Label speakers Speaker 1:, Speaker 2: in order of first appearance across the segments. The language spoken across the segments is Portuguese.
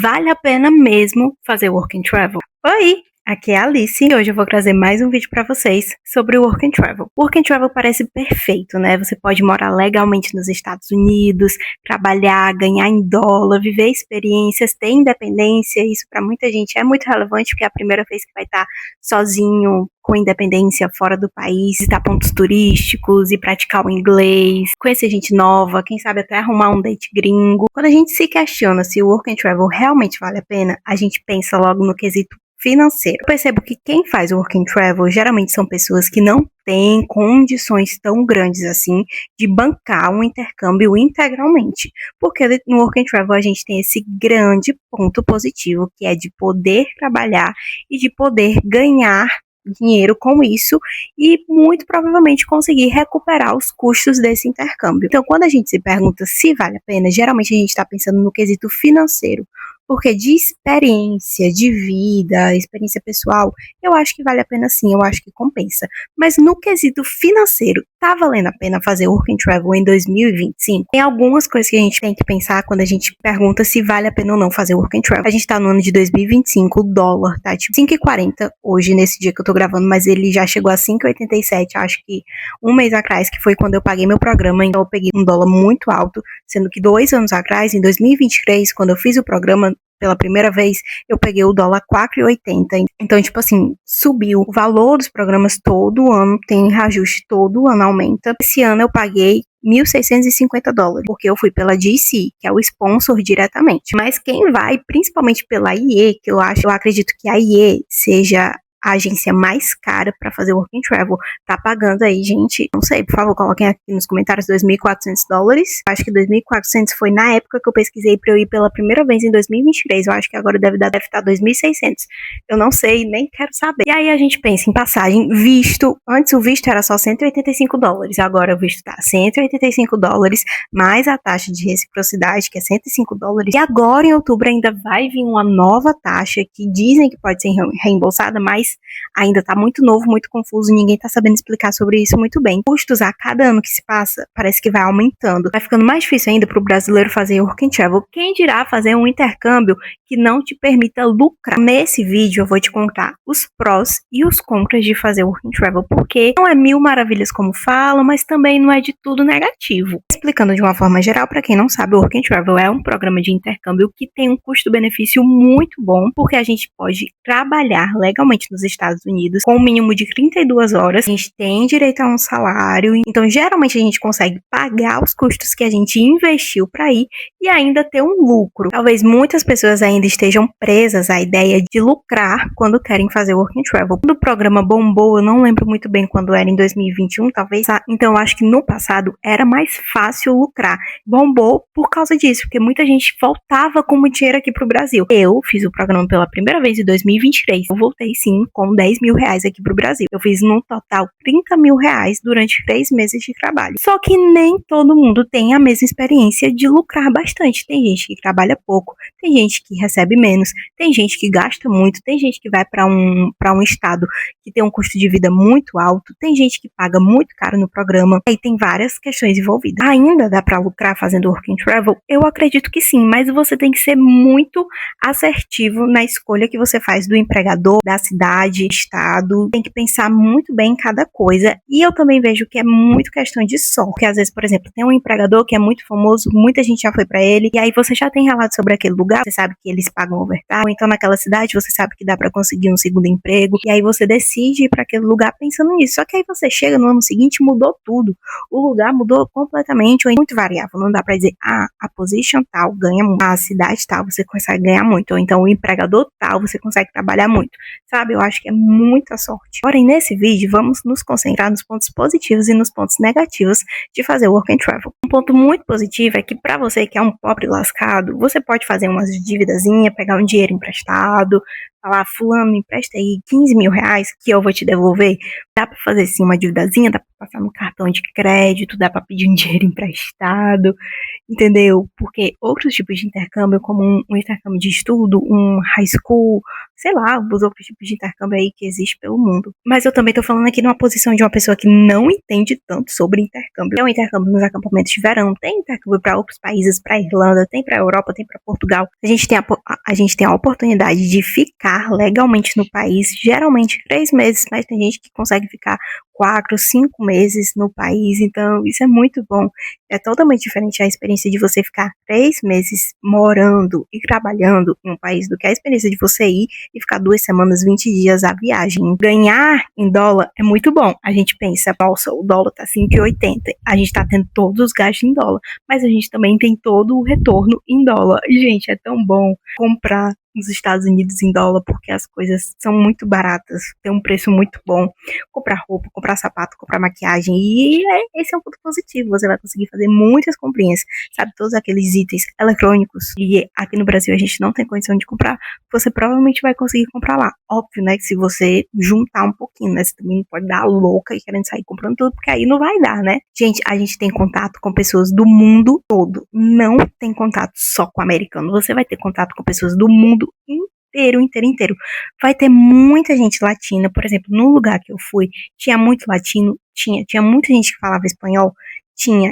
Speaker 1: Vale a pena mesmo fazer work and travel? Oi, aqui é a Alice e hoje eu vou trazer mais um vídeo para vocês sobre o work and travel. Work and travel parece perfeito, né? Você pode morar legalmente nos Estados Unidos, trabalhar, ganhar em dólar, viver experiências, ter independência. Isso para muita gente é muito relevante porque é a primeira vez que vai estar sozinho, com independência fora do país, visitar pontos turísticos e praticar o inglês, conhecer gente nova, quem sabe até arrumar um date gringo. Quando a gente se questiona se o work and travel realmente vale a pena, a gente pensa logo no quesito financeiro. Eu percebo que quem faz work and travel geralmente são pessoas que não têm condições tão grandes assim de bancar um intercâmbio integralmente, porque no work and travel a gente tem esse grande ponto positivo que é de poder trabalhar e de poder ganhar dinheiro com isso e muito provavelmente conseguir recuperar os custos desse intercâmbio. Então, quando a gente se pergunta se vale a pena, geralmente a gente está pensando no quesito financeiro, porque de experiência, de vida, experiência pessoal, eu acho que vale a pena sim, eu acho que compensa. Mas no quesito financeiro, tá valendo a pena fazer work and travel em 2025? Tem algumas coisas que a gente tem que pensar quando a gente pergunta se vale a pena ou não fazer work and travel. A gente tá no ano de 2025, o dólar tá tipo 5,40 hoje, nesse dia que eu tô gravando, mas ele já chegou a 5,87, acho que um mês atrás, que foi quando eu paguei meu programa, então eu peguei um dólar muito alto, sendo que 2 anos atrás, em 2023, quando eu fiz o programa, pela primeira vez, eu peguei o dólar 4,80. Então, tipo assim, subiu. O valor dos programas todo ano tem reajuste, todo ano aumenta. Esse ano eu paguei $1.650, porque eu fui pela GC, que é o sponsor diretamente. Mas quem vai, principalmente pela IE, que eu acredito que a IE seja a agência mais cara para fazer work and travel, tá pagando aí, gente, não sei, por favor, coloquem aqui nos comentários, $2.400. Acho que 2.400 foi na época que eu pesquisei para eu ir pela primeira vez em 2023. Eu acho que agora deve estar 2.600. Eu não sei, nem quero saber. E aí a gente pensa em passagem, visto, antes o visto era só $185, agora o visto tá $185, mais a taxa de reciprocidade, que é $105, e agora em outubro ainda vai vir uma nova taxa que dizem que pode ser reembolsada, mas ainda tá muito novo, muito confuso, ninguém tá sabendo explicar sobre isso muito bem. Custos a cada ano que se passa, parece que vai aumentando. Vai ficando mais difícil ainda pro brasileiro fazer work and travel. Quem dirá fazer um intercâmbio que não te permita lucrar? Nesse vídeo eu vou te contar os prós e os contras de fazer work and travel, porque não é mil maravilhas como falam, mas também não é de tudo negativo. Explicando de uma forma geral, para quem não sabe, o work and travel é um programa de intercâmbio que tem um custo-benefício muito bom, porque a gente pode trabalhar legalmente nos Estados Unidos com um mínimo de 32 horas, a gente tem direito a um salário, então geralmente a gente consegue pagar os custos que a gente investiu para ir e ainda ter um lucro. Talvez muitas pessoas ainda estejam presas à ideia de lucrar quando querem fazer work and travel. Quando o programa bombou, eu não lembro muito bem quando era, em 2021 talvez, então eu acho que no passado era mais fácil lucrar. Bombou por causa disso, porque muita gente voltava com muito dinheiro aqui pro Brasil. Eu fiz o programa pela primeira vez em 2023, eu voltei sim com R$10 mil aqui pro Brasil. Eu fiz no total R$30 mil durante 3 meses de trabalho. Só que nem todo mundo tem a mesma experiência de lucrar bastante. Tem gente que trabalha pouco, tem gente que recebe menos, tem gente que gasta muito, tem gente que vai para um estado que tem um custo de vida muito alto, tem gente que paga muito caro no programa, aí tem várias questões envolvidas. Ainda dá para lucrar fazendo work and travel? Eu acredito que sim, mas você tem que ser muito assertivo na escolha que você faz do empregador, da cidade, estado, tem que pensar muito bem em cada coisa. E eu também vejo que é muito questão de sorte, porque às vezes, por exemplo, tem um empregador que é muito famoso, muita gente já foi para ele, e aí você já tem relato sobre aquele lugar, você sabe que eles pagam overtime, ou então naquela cidade você sabe que dá para conseguir um segundo emprego, e aí você decide ir para aquele lugar pensando nisso. Só que aí você chega no ano seguinte, mudou tudo, o lugar mudou completamente, ou é muito variável, não dá para dizer, a position tal ganha muito, a cidade tal você consegue ganhar muito, ou então o empregador tal você consegue trabalhar muito, sabe? Eu acho que é muita sorte. Porém, nesse vídeo, vamos nos concentrar nos pontos positivos e nos pontos negativos de fazer work and travel. Um ponto muito positivo é que para você que é um pobre lascado, você pode fazer umas dívidazinhas, pegar um dinheiro emprestado, falar, fulano, me empresta aí R$15 mil que eu vou te devolver. Dá pra fazer sim uma dívidazinha, dá pra passar no cartão de crédito, dá pra pedir um dinheiro emprestado, entendeu? Porque outros tipos de intercâmbio, como um intercâmbio de estudo, um high school, sei lá, os outros tipos de intercâmbio aí que existe pelo mundo. Mas eu também tô falando aqui numa posição de uma pessoa que não entende tanto sobre intercâmbio. Tem um intercâmbio nos acampamentos de verão, tem intercâmbio para outros países, para Irlanda, tem para Europa, tem para Portugal. A gente tem a oportunidade de ficar legalmente no país, geralmente 3 meses, mas tem gente que consegue ficar 4, 5 meses no país, então isso é muito bom. É totalmente diferente a experiência de você ficar 3 meses morando e trabalhando em um país do que a experiência de você ir e ficar 2 semanas, 20 dias a viagem. Ganhar em dólar é muito bom. A gente pensa, nossa, o dólar tá 5,80. A gente tá tendo todos os gastos em dólar, mas a gente também tem todo o retorno em dólar. E, gente, é tão bom comprar nos Estados Unidos em dólar, porque as coisas são muito baratas, tem um preço muito bom. Comprar roupa, comprar sapato, comprar maquiagem, e esse é um ponto positivo, você vai conseguir fazer muitas comprinhas, sabe, todos aqueles itens eletrônicos, e aqui no Brasil a gente não tem condição de comprar, você provavelmente vai conseguir comprar lá. Óbvio, né, que se você juntar um pouquinho, né, você também não pode dar louca e querendo sair comprando tudo, porque aí não vai dar, né. Gente, a gente tem contato com pessoas do mundo todo, não tem contato só com americano, você vai ter contato com pessoas do mundo inteiro. Vai ter muita gente latina, por exemplo, no lugar que eu fui, tinha muito latino, tinha muita gente que falava espanhol,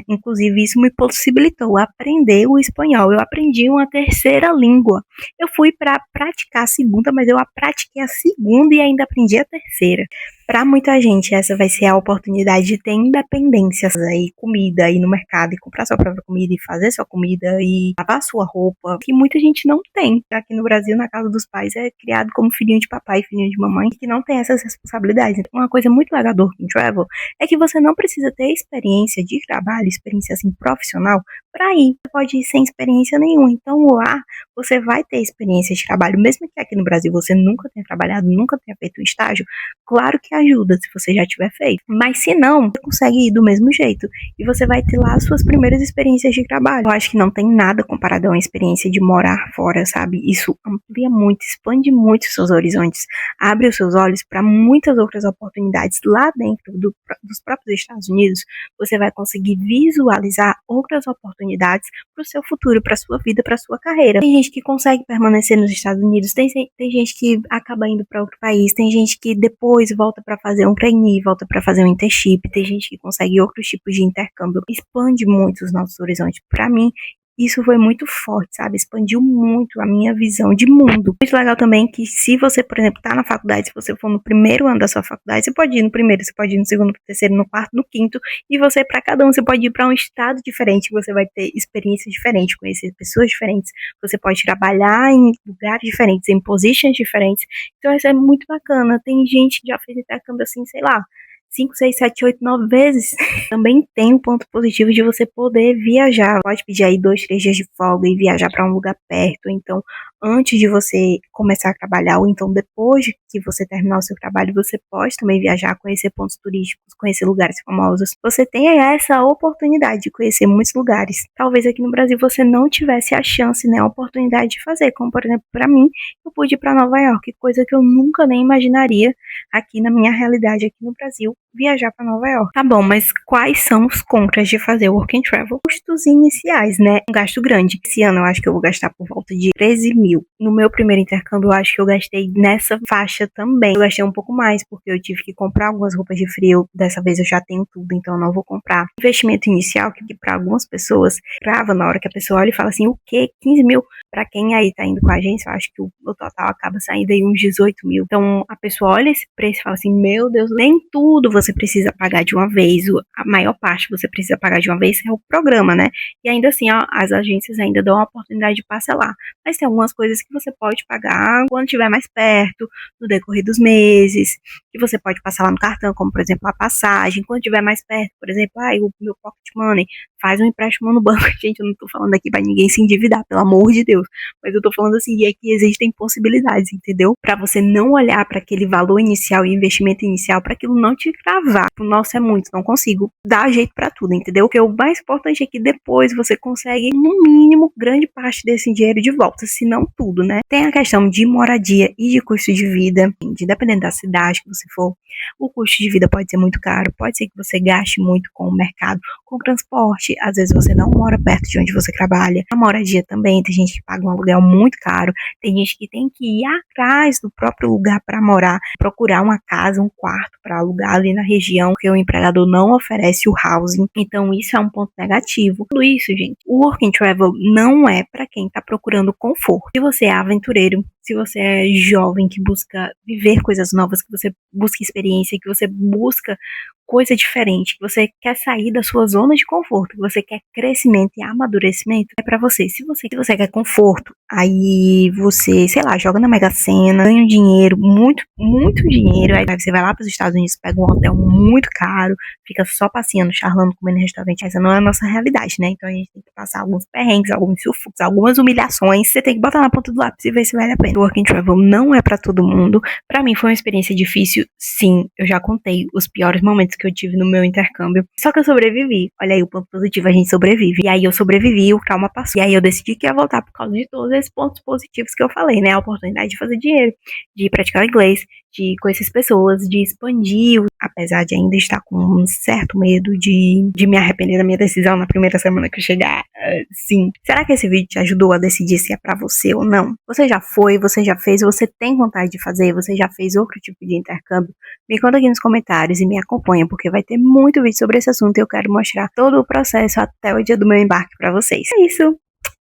Speaker 1: inclusive isso me possibilitou aprender o espanhol. Eu aprendi uma terceira língua. Eu fui para praticar a segunda, mas eu pratiquei a segunda e ainda aprendi a terceira. Para muita gente, essa vai ser a oportunidade de ter independência aí, comida, ir no mercado e comprar sua própria comida e fazer sua comida e lavar sua roupa, que muita gente não tem. Aqui no Brasil, na casa dos pais, é criado como filhinho de papai, filhinho de mamãe, que não tem essas responsabilidades. Então, uma coisa muito legal do Working Travel é que você não precisa ter experiência de trabalho, experiência assim profissional, para ir. Você pode ir sem experiência nenhuma. Então, lá, você vai ter experiência de trabalho, mesmo que aqui no Brasil você nunca tenha trabalhado, nunca tenha feito um estágio, claro que ajuda se você já tiver feito. Mas se não, você consegue ir do mesmo jeito. E você vai ter lá as suas primeiras experiências de trabalho. Eu acho que não tem nada comparado a uma experiência de morar fora, sabe? Isso amplia muito, expande muito os seus horizontes, abre os seus olhos para muitas outras oportunidades lá dentro dos próprios Estados Unidos. Você vai conseguir visualizar outras oportunidades para o seu futuro, para a sua vida, para a sua carreira. Tem gente que consegue permanecer nos Estados Unidos, tem gente que acaba indo para outro país, tem gente que depois volta para fazer um trainee, volta para fazer um internship, tem gente que consegue outros tipos de intercâmbio, expande muito os nossos horizontes. Para mim, isso foi muito forte, sabe? Expandiu muito a minha visão de mundo. Muito legal também que se você, por exemplo, tá na faculdade, se você for no primeiro ano da sua faculdade, você pode ir no primeiro, você pode ir no segundo, no terceiro, no quarto, no quinto, e você, para cada um, você pode ir para um estado diferente, você vai ter experiências diferentes, conhecer pessoas diferentes, você pode trabalhar em lugares diferentes, em positions diferentes. Então isso é muito bacana. Tem gente que já fez intercâmbio assim, sei lá, 5, 6, 7, 8, 9 vezes. Também tem um ponto positivo de você poder viajar. Pode pedir aí 2, 3 dias de folga e viajar para um lugar perto. Então, antes de você começar a trabalhar, ou então depois que você terminar o seu trabalho, você pode também viajar, conhecer pontos turísticos, conhecer lugares famosos. Você tem essa oportunidade de conhecer muitos lugares. Talvez aqui no Brasil você não tivesse a chance, né, a oportunidade de fazer. Como, por exemplo, para mim, eu pude ir para Nova York, coisa que eu nunca nem imaginaria aqui na minha realidade aqui no Brasil, viajar para Nova York. Tá bom, mas quais são os contras de fazer work and travel? Custos iniciais, né? Um gasto grande. Esse ano eu acho que eu vou gastar por volta de 13 mil. No meu primeiro intercâmbio, eu acho que eu gastei nessa faixa também. Eu gastei um pouco mais, porque eu tive que comprar algumas roupas de frio. Dessa vez eu já tenho tudo, então eu não vou comprar. Investimento inicial, que para algumas pessoas, trava na hora que a pessoa olha e fala assim, o quê? 15 mil? Para quem aí tá indo com a agência, eu acho que o total acaba saindo aí uns 18 mil. Então a pessoa olha esse preço e fala assim, meu Deus, nem tudo você precisa pagar de uma vez, a maior parte você precisa pagar de uma vez é o programa, né? E ainda assim, ó, as agências ainda dão a oportunidade de parcelar. Mas tem algumas coisas que você pode pagar quando estiver mais perto, no decorrer dos meses, que você pode passar lá no cartão, como por exemplo a passagem, quando estiver mais perto, por exemplo, o meu pocket money, faz um empréstimo no banco. Gente, eu não tô falando aqui pra ninguém se endividar, pelo amor de Deus, mas eu tô falando assim, é que existem possibilidades, entendeu? Pra você não olhar para aquele valor inicial e investimento inicial, para aquilo não te travar. Nossa, é muito, não consigo dar jeito pra tudo, entendeu? Porque o mais importante é que depois você consegue, no mínimo, grande parte desse dinheiro de volta, se não tudo. tudo, né? Tem a questão de moradia e de custo de vida, dependendo da cidade que você for, o custo de vida pode ser muito caro, pode ser que você gaste muito com o mercado, com o transporte, às vezes você não mora perto de onde você trabalha. A moradia também, tem gente que paga um aluguel muito caro, tem gente que tem que ir atrás do próprio lugar para morar, procurar uma casa, um quarto para alugar ali na região, porque o empregador não oferece o housing, então isso é um ponto negativo. Tudo isso, gente, o Work and Travel não é para quem está procurando conforto. Se você é aventureiro, se você é jovem que busca viver coisas novas, que você busca experiência, que você busca coisa diferente, que você quer sair da sua zona de conforto, que você quer crescimento e amadurecimento, é pra você. Se você quer conforto, aí você, sei lá, joga na Mega Sena, ganha um dinheiro, muito, muito dinheiro, aí você vai lá pros Estados Unidos, pega um hotel muito caro, fica só passeando, charlando, comendo em restaurante. Essa não é a nossa realidade, né? Então a gente tem que passar alguns perrengues, alguns sufocos, algumas humilhações. Você tem que botar na ponta do lápis e ver se vale a pena. O Work and Travel não é pra todo mundo. Pra mim foi uma experiência difícil, sim. Eu já contei os piores momentos que eu tive no meu intercâmbio. Só que eu sobrevivi. Olha aí o ponto positivo, a gente sobrevive. E aí eu sobrevivi, o trauma passou. E aí eu decidi que ia voltar por causa de todos esses pontos positivos que eu falei, né? A oportunidade de fazer dinheiro, de praticar o inglês, de conhecer as pessoas, de expandir, apesar de ainda estar com um certo medo de me arrepender da minha decisão na primeira semana que eu chegar. Sim. Será que esse vídeo te ajudou a decidir se é pra você ou não? Você já foi, você já fez, você tem vontade de fazer, você já fez outro tipo de intercâmbio? Me conta aqui nos comentários e me acompanha, porque vai ter muito vídeo sobre esse assunto e eu quero mostrar todo o processo até o dia do meu embarque pra vocês. É isso.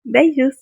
Speaker 1: Beijos!